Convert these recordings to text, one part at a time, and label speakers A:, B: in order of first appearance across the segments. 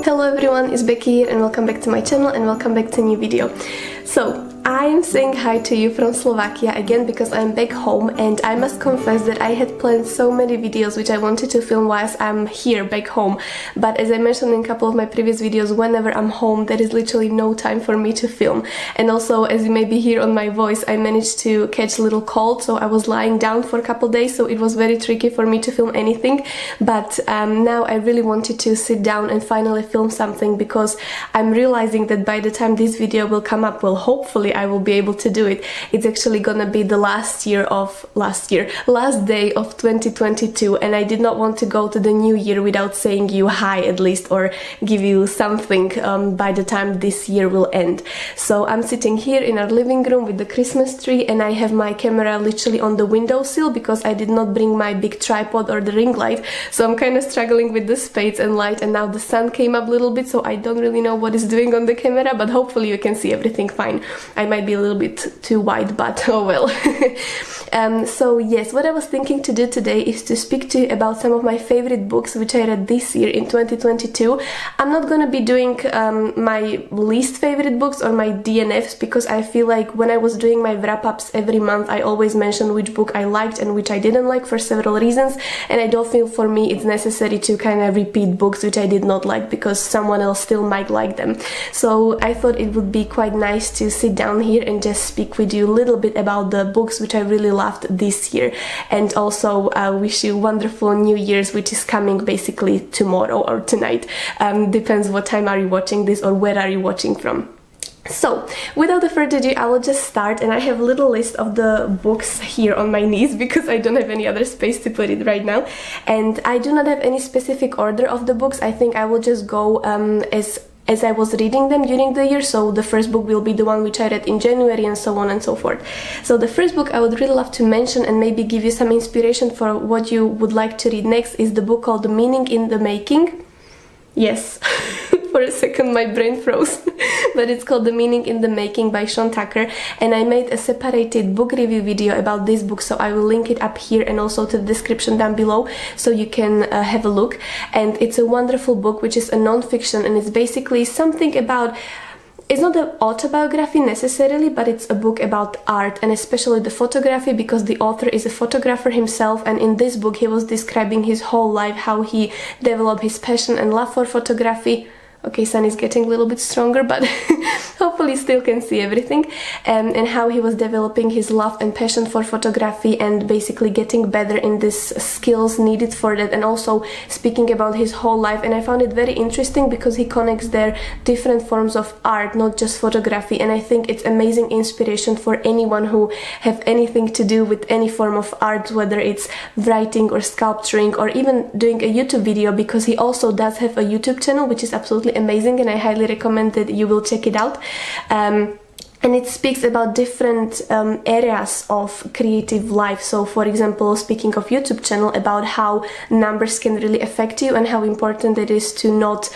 A: Hello everyone, it's Beki here and welcome back to my channel and welcome back to a new video. So, I'm saying hi to you from Slovakia again because I'm back home, and I must confess that I had planned so many videos which I wanted to film whilst I'm here back home, but as I mentioned in a couple of my previous videos, whenever I'm home there is literally no time for me to film. And also, as you maybe hear on my voice, I managed to catch a little cold, so I was lying down for a couple days, so it was very tricky for me to film anything. But now I really wanted to sit down and finally film something, because I'm realizing that by the time this video will come up, well, hopefully I will be able to do it. It's actually gonna be the last day of 2022, and I did not want to go to the new year without saying you hi at least, or give you something by the time this year will end. So I'm sitting here in our living room with the Christmas tree, and I have my camera literally on the windowsill because I did not bring my big tripod or the ring light, so I'm kind of struggling with the spades and light, and now the sun came up a little bit, so I don't really know what it's doing on the camera, but hopefully you can see everything fine. I might be a little bit too wide, but oh well. So yes, what I was thinking to do today is to speak to you about some of my favorite books which I read this year in 2022. I'm not gonna be doing my least favorite books or my DNFs, because I feel like when I was doing my wrap-ups every month I always mentioned which book I liked and which I didn't like for several reasons, and I don't feel for me it's necessary to kind of repeat books which I did not like because someone else still might like them. So I thought it would be quite nice to sit down here and just speak with you a little bit about the books which I really loved this year, and also wish you wonderful New Year's, which is coming basically tomorrow or tonight. Depends what time are you watching this or where are you watching from. So, without further ado, I will just start, and I have a little list of the books here on my knees because I don't have any other space to put it right now, and I do not have any specific order of the books. I think I will just go as I was reading them during the year, so the first book will be the one which I read in January and so on and so forth. So the first book I would really love to mention and maybe give you some inspiration for what you would like to read next is the book called The Meaning in the Making. Yes, for a second my brain froze. But it's called The Meaning in the Making by Sean Tucker, and I made a separated book review video about this book, so I will link it up here and also to the description down below so you can have a look. And it's a wonderful book which is a non-fiction, and it's basically something about, it's not an autobiography necessarily, but it's a book about art and especially the photography, because the author is a photographer himself, and in this book he was describing his whole life, how he developed his passion and love for photography. Okay, sun is getting a little bit stronger, but hopefully you still can see everything, and how he was developing his love and passion for photography and basically getting better in these skills needed for that, and also speaking about his whole life. And I found it very interesting because he connects their different forms of art, not just photography, and I think it's amazing inspiration for anyone who have anything to do with any form of art, whether it's writing or sculpturing or even doing a YouTube video, because he also does have a YouTube channel which is absolutely amazing, and I highly recommend that you will check it out. And it speaks about different areas of creative life. So for example, speaking of YouTube channel, about how numbers can really affect you and how important it is to not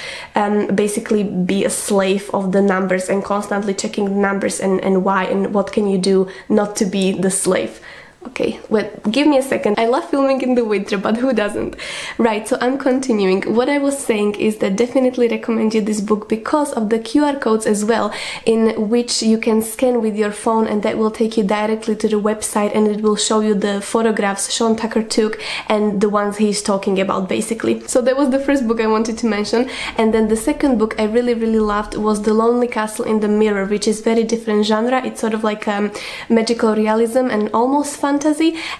A: basically be a slave of the numbers and constantly checking the numbers, and why and what can you do not to be the slave. Okay, wait, give me a second. I love filming in the winter, but who doesn't? Right, so I'm continuing. What I was saying is that definitely recommend you this book because of the QR codes as well, in which you can scan with your phone, and that will take you directly to the website, and it will show you the photographs Sean Tucker took and the ones he's talking about basically. So that was the first book I wanted to mention. And then the second book I really loved was The Lonely Castle in the Mirror, which is very different genre. It's sort of like magical realism and almost fantasy,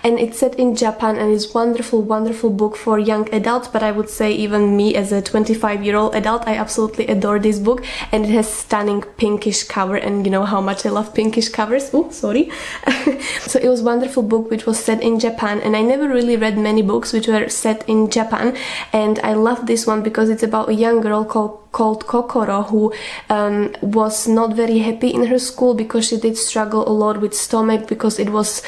A: and it's set in Japan, and it's wonderful book for young adults, but I would say even me as a 25-year-old adult, I absolutely adore this book, and it has stunning pinkish cover, and you know how much I love pinkish covers. Oh, sorry. So it was a wonderful book which was set in Japan, and I never really read many books which were set in Japan, and I love this one because it's about a young girl called Kokoro, who was not very happy in her school because she did struggle a lot with stomach, because it was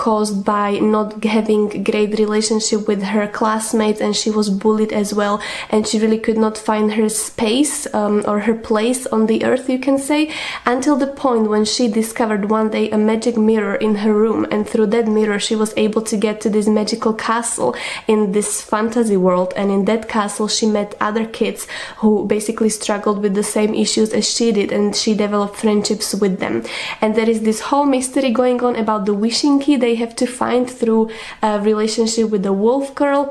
A: caused by not having great relationship with her classmates, and she was bullied as well, and she really could not find her space or her place on the earth, you can say, until the point when she discovered one day a magic mirror in her room, and through that mirror she was able to get to this magical castle in this fantasy world. And in that castle she met other kids who basically struggled with the same issues as she did, and she developed friendships with them. And there is this whole mystery going on about the wishing key they have to find through a relationship with the wolf girl.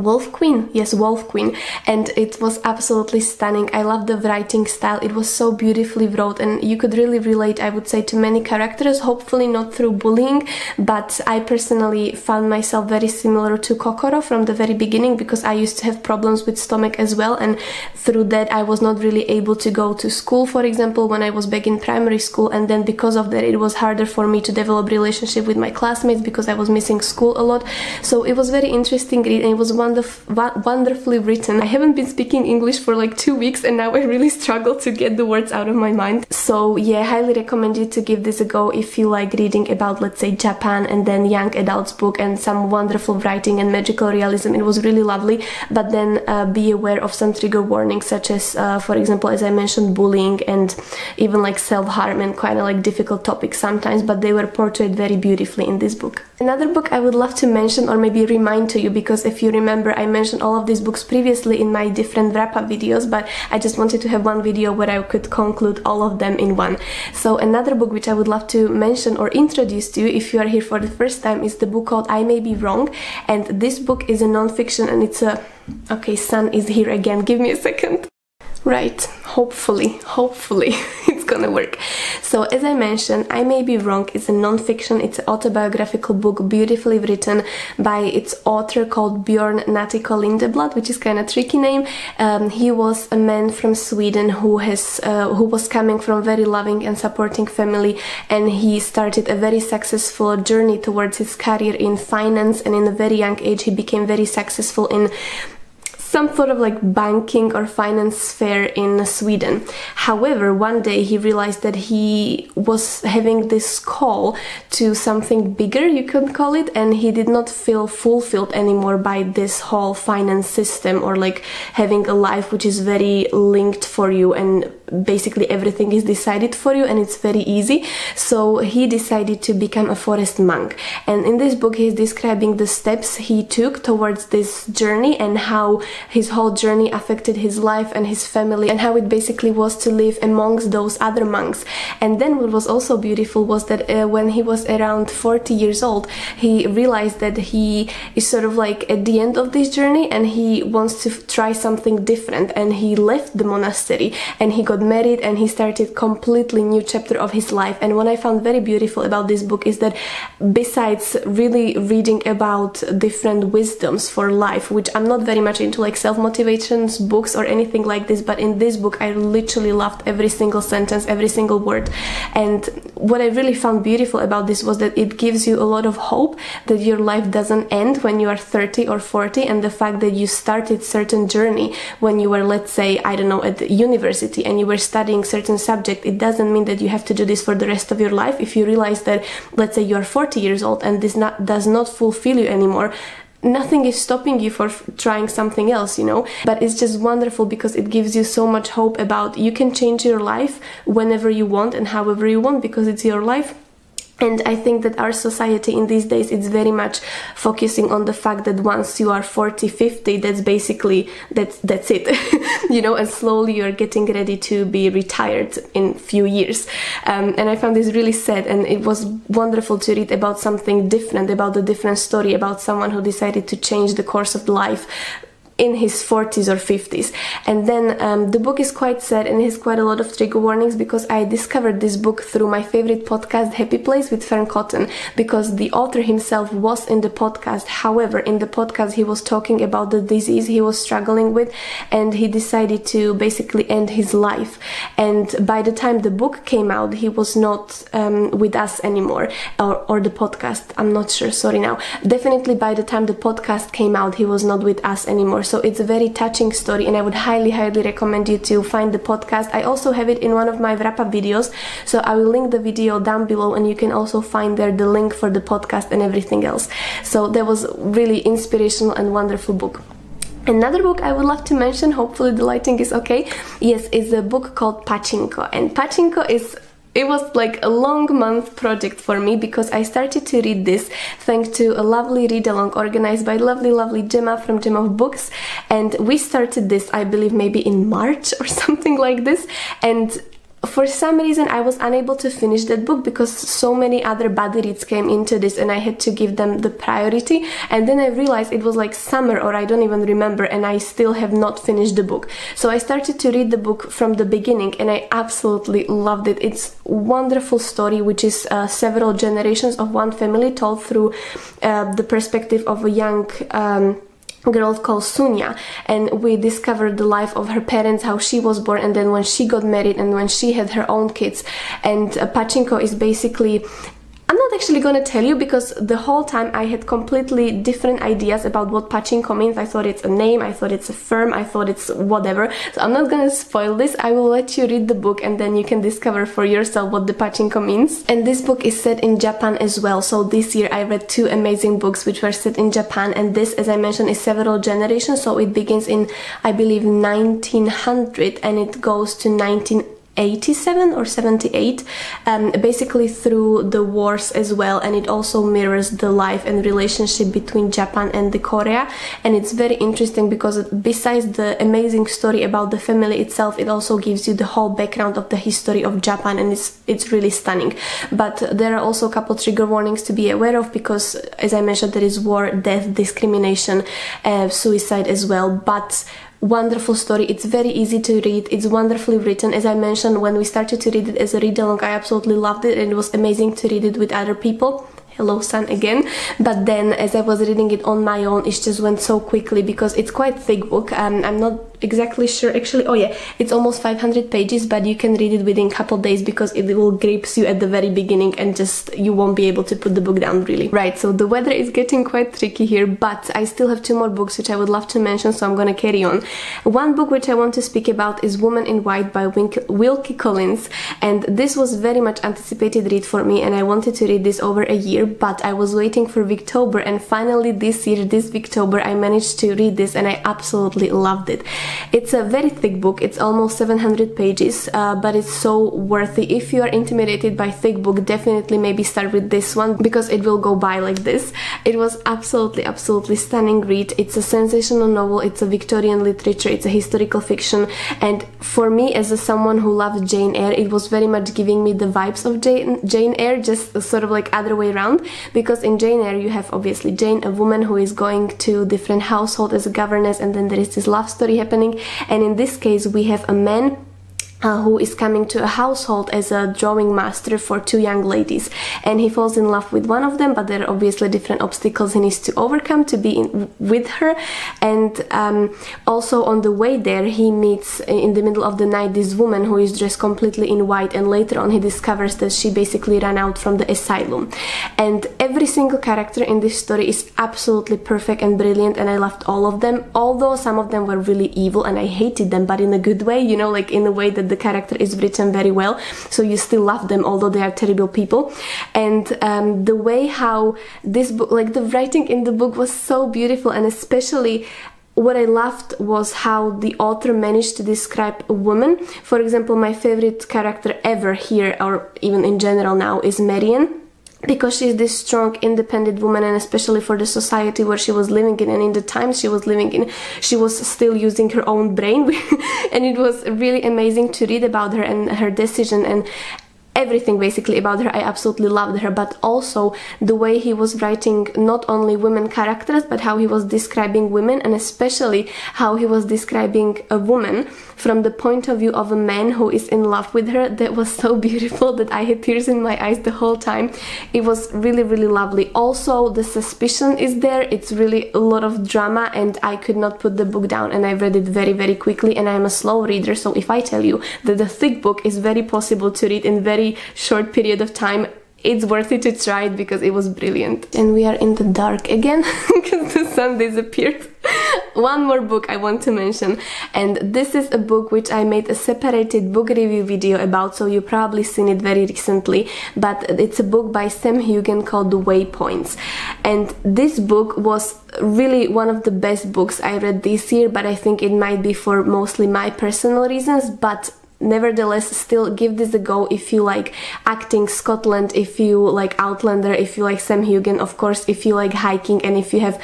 A: Wolf Queen, yes, Wolf Queen, and it was absolutely stunning. I love the writing style. It was so beautifully wrote, and you could really relate, I would say, to many characters, hopefully not through bullying, but I personally found myself very similar to Kokoro from the very beginning, because I used to have problems with stomach as well, and through that I was not really able to go to school, for example, when I was back in primary school, and then because of that it was harder for me to develop relationship with my classmates because I was missing school a lot. So it was very interesting read, and it was wonderfully written. I haven't been speaking English for like 2 weeks, and now I really struggle to get the words out of my mind. So yeah, highly recommend you to give this a go if you like reading about, let's say, Japan and then young adults book and some wonderful writing and magical realism. It was really lovely, but then be aware of some trigger warnings, such as for example, as I mentioned, bullying and even like self-harm and kind of like difficult topics sometimes, but they were portrayed very beautifully in this book. Another book I would love to mention, or maybe remind to you, because if you remember, I mentioned all of these books previously in my different wrap-up videos, but I just wanted to have one video where I could conclude all of them in one. So another book which I would love to mention or introduce to you if you are here for the first time is the book called I May Be Wrong, and this book is a non-fiction, and it's a... Okay, sun is here again, give me a second. Right, hopefully it's gonna work. So as I mentioned, I May Be Wrong is a non-fiction, it's an autobiographical book, beautifully written by its author called Björn Natthiko Lindeblad, which is kind of tricky name. He was a man from Sweden who was coming from very loving and supporting family, and he started a very successful journey towards his career in finance, and in a very young age he became very successful in some sort of like banking or finance sphere in Sweden. However, one day he realized that he was having this call to something bigger, you could call it, and he did not feel fulfilled anymore by this whole finance system, or like having a life which is very linked for you and basically everything is decided for you and it's very easy. So he decided to become a forest monk, and in this book he's describing the steps he took towards this journey and how his whole journey affected his life and his family, and how it basically was to live amongst those other monks. And then what was also beautiful was that when he was around 40 years old, he realized that he is sort of like at the end of this journey and he wants to try something different, and he left the monastery and he got married and he started completely new chapter of his life. And what I found very beautiful about this book is that besides really reading about different wisdoms for life, which I'm not very much into like self-motivation books or anything like this, but in this book I literally loved every single sentence, every single word. And what I really found beautiful about this was that it gives you a lot of hope that your life doesn't end when you are 30 or 40, and the fact that you started certain journey when you were, let's say, I don't know, at the university and you were studying certain subject, it doesn't mean that you have to do this for the rest of your life. If you realize that, let's say, you are 40 years old and this does not fulfill you anymore, nothing is stopping you for trying something else, you know. But it's just wonderful because it gives you so much hope about you can change your life whenever you want and however you want, because it's your life. And I think that our society in these days, it's very much focusing on the fact that once you are 40, 50, that's basically, that's it, you know, and slowly you're getting ready to be retired in few years. And I found this really sad, and it was wonderful to read about something different, about a different story, about someone who decided to change the course of life in his 40s or 50s. And then the book is quite sad and it has quite a lot of trigger warnings, because I discovered this book through my favorite podcast, Happy Place with Fern Cotton, because the author himself was in the podcast. However, in the podcast he was talking about the disease he was struggling with, and he decided to basically end his life. And by the time the book came out, he was not with us anymore, or the podcast, I'm not sure, sorry now. Definitely by the time the podcast came out, he was not with us anymore. So it's a very touching story, and I would highly recommend you to find the podcast. I also have it in one of my wrap-up videos, so I will link the video down below, and you can also find there the link for the podcast and everything else. So that was really inspirational and wonderful book. Another book I would love to mention, hopefully the lighting is okay, yes, is a book called Pachinko. And Pachinko it was like a long month project for me, because I started to read this thanks to a lovely read-along organized by lovely Gemma from Gemma Books, and we started this, I believe, maybe in March or something like this, and for some reason I was unable to finish that book because so many other buddy reads came into this and I had to give them the priority, and then I realized it was like summer, or I don't even remember, and I still have not finished the book. So I started to read the book from the beginning, and I absolutely loved it. It's a wonderful story which is several generations of one family told through the perspective of a young girl called Sunya, and we discovered the life of her parents, how she was born, and then when she got married and when she had her own kids. And Pachinko is basically, I'm not actually gonna tell you, because the whole time I had completely different ideas about what Pachinko means. I thought it's a name, I thought it's a firm, I thought it's whatever. So I'm not gonna spoil this. I will let you read the book and then you can discover for yourself what the Pachinko means. And this book is set in Japan as well. So this year I read two amazing books which were set in Japan, and this, as I mentioned, is several generations. So it begins in, I believe, 1900 and it goes to 1987 or 78, basically through the wars as well, and it also mirrors the life and relationship between Japan and the Korea. And it's very interesting because besides the amazing story about the family itself, it also gives you the whole background of the history of Japan, and it's really stunning. But there are also a couple trigger warnings to be aware of, because as I mentioned, there is war, death, discrimination, suicide as well. But wonderful story. It's very easy to read. It's wonderfully written. As I mentioned, when we started to read it as a read-along, I absolutely loved it, and it was amazing to read it with other people. Hello, son, again. But then as I was reading it on my own, it just went so quickly because it's quite thick book. I'm not exactly sure actually. Oh yeah, it's almost 500 pages, but you can read it within a couple days because it will grips you at the very beginning and just you won't be able to put the book down really. Right, so the weather is getting quite tricky here, but I still have two more books which I would love to mention, so I'm gonna carry on. One book which I want to speak about is Woman in White by Wilkie Collins, and this was very much anticipated read for me, and I wanted to read this over a year, but I was waiting for Victober, and finally this year, this Victober, I managed to read this and I absolutely loved it. It's a very thick book. It's almost 700 pages, but it's so worthy. If you are intimidated by thick book, definitely maybe start with this one because it will go by like this. It was absolutely stunning read. It's a sensational novel. It's a Victorian literature. It's a historical fiction, and for me, as someone who loves Jane Eyre, it was very much giving me the vibes of Jane Eyre, just sort of like other way around, because in Jane Eyre you have obviously Jane, a woman who is going to different household as a governess, and then there is this love story happening, and in this case we have a man who is coming to a household as a drawing master for two young ladies, and he falls in love with one of them, but there are obviously different obstacles he needs to overcome to be with her. And also on the way there he meets in the middle of the night this woman who is dressed completely in white, and later on he discovers that she basically ran out from the asylum. And every single character in this story is absolutely perfect and brilliant, and I loved all of them, although some of them were really evil and I hated them, but in a good way, you know, like in a way that the character is written very well, so you still love them although they are terrible people. And the way how this book, like the writing in the book was so beautiful, and especially what I loved was how the author managed to describe a woman. For example, my favorite character ever here, or even in general now, is Marian, because she's this strong, independent woman, and especially for the society where she was living in and in the times she was living in, she was still using her own brain. And it was really amazing to read about her and her decision and everything basically about her. I absolutely loved her, but also the way he was writing not only women characters, but how he was describing women, and especially how he was describing a woman from the point of view of a man who is in love with her. That was so beautiful that I had tears in my eyes the whole time. It was really lovely. Also, the suspicion is there. It's really a lot of drama, and I could not put the book down, and I read it very quickly, and I'm a slow reader, so if I tell you that the thick book is very possible to read in very short period of time, it's worth it to try it because it was brilliant. And we are in the dark again because the sun disappeared. one more book I want to mention, and this is a book which I made a separated book review video about, so you've probably seen it very recently, but it's a book by Sam Hugan called Waypoints. And this book was really one of the best books I read this year, but I think it might be for mostly my personal reasons, but nevertheless, still give this a go if you like acting, Scotland, if you like Outlander, if you like Sam Hugan, of course, if you like hiking, and if you have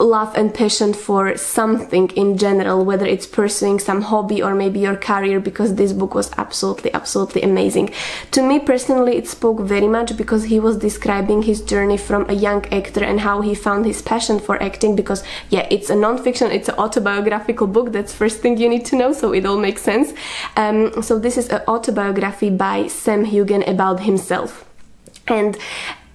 A: love and passion for something in general, whether it's pursuing some hobby or maybe your career, because this book was absolutely amazing. To me personally, it spoke very much because he was describing his journey from a young actor and how he found his passion for acting, because yeah, it's a non-fiction, it's an autobiographical book, that's first thing you need to know, so it all makes sense. So this is an autobiography by Sam Hugan about himself, and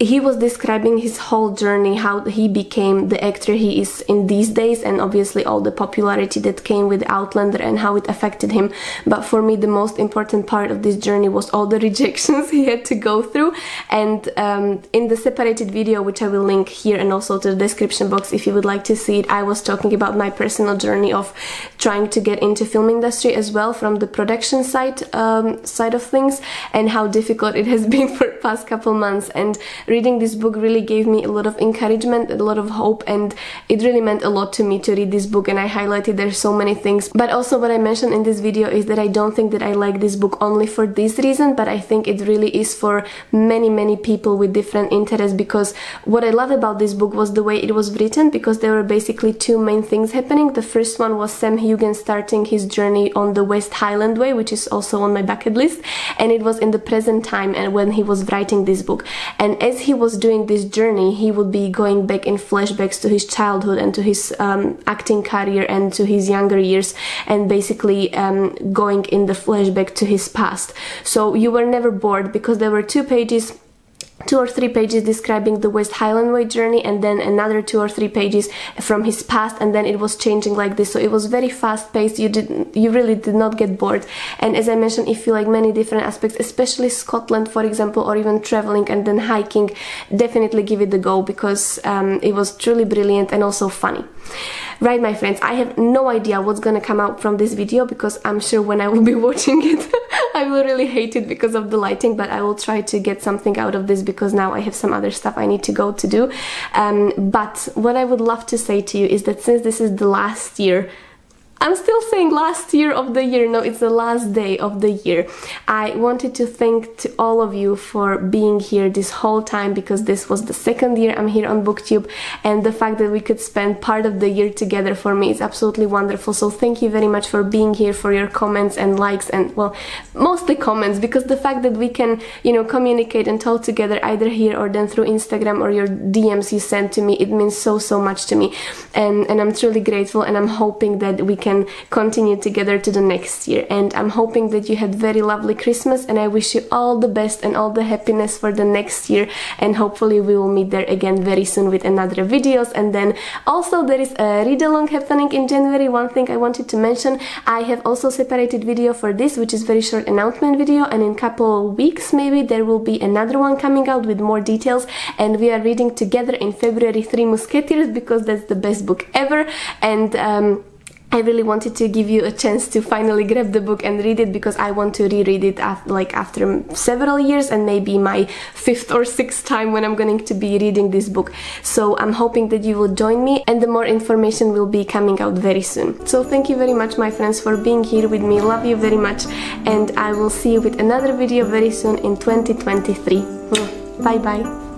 A: he was describing his whole journey, how he became the actor he is in these days, and obviously all the popularity that came with Outlander and how it affected him. But for me, the most important part of this journey was all the rejections he had to go through. And in the separated video, which I will link here and also to the description box if you would like to see it, I was talking about my personal journey of trying to get into film industry as well, from the production side of things, and how difficult it has been for the past couple months. And reading this book really gave me a lot of encouragement, a lot of hope, and it really meant a lot to me to read this book. And I highlighted there's so many things, but also what I mentioned in this video is that I don't think that I like this book only for this reason, but I think it really is for many people with different interests, because what I love about this book was the way it was written, because there were basically two main things happening. The first one was Sam Hugan starting his journey on the West Highland Way, which is also on my bucket list, and it was in the present time and when he was writing this book. And as he was doing this journey, he would be going back in flashbacks to his childhood and to his acting career and to his younger years, and basically going in the flashback to his past. So you were never bored, because there were 2 or 3 pages describing the West Highland Way journey, and then another 2 or 3 pages from his past, and then it was changing like this. So it was very fast paced. You really did not get bored. And as I mentioned, if you like many different aspects, especially Scotland, for example, or even traveling and then hiking, definitely give it a go, because it was truly brilliant and also funny. Right, my friends, I have no idea what's gonna come out from this video, because I'm sure when I will be watching it I will really hate it because of the lighting, but I will try to get something out of this, because now I have some other stuff I need to go to do. But what I would love to say to you is that since this is the last year, I'm still saying last year of the year, no, it's the last day of the year. I wanted to thank to all of you for being here this whole time, because this was the 2nd year I'm here on BookTube, and the fact that we could spend part of the year together for me is absolutely wonderful. So thank you very much for being here, for your comments and likes, and well, mostly comments, because the fact that we can, you know, communicate and talk together either here or then through Instagram or your DMs you send to me, it means so much to me, and I'm truly grateful, and I'm hoping that we can continue together to the next year. And I'm hoping that you had very lovely Christmas, and I wish you all the best and all the happiness for the next year, and hopefully we will meet there again very soon with another videos. And then also there is a read along happening in January. One thing I wanted to mention, I have also separated video for this, which is very short announcement video, and in couple of weeks maybe there will be another one coming out with more details, and we are reading together in February 3 Musketeers, because that's the best book ever. And I really wanted to give you a chance to finally grab the book and read it, because I want to reread it after several years, and maybe my 5th or 6th time when I'm going to be reading this book. So I'm hoping that you will join me, and the more information will be coming out very soon. So thank you very much, my friends, for being here with me. Love you very much, and I will see you with another video very soon in 2023. Bye bye.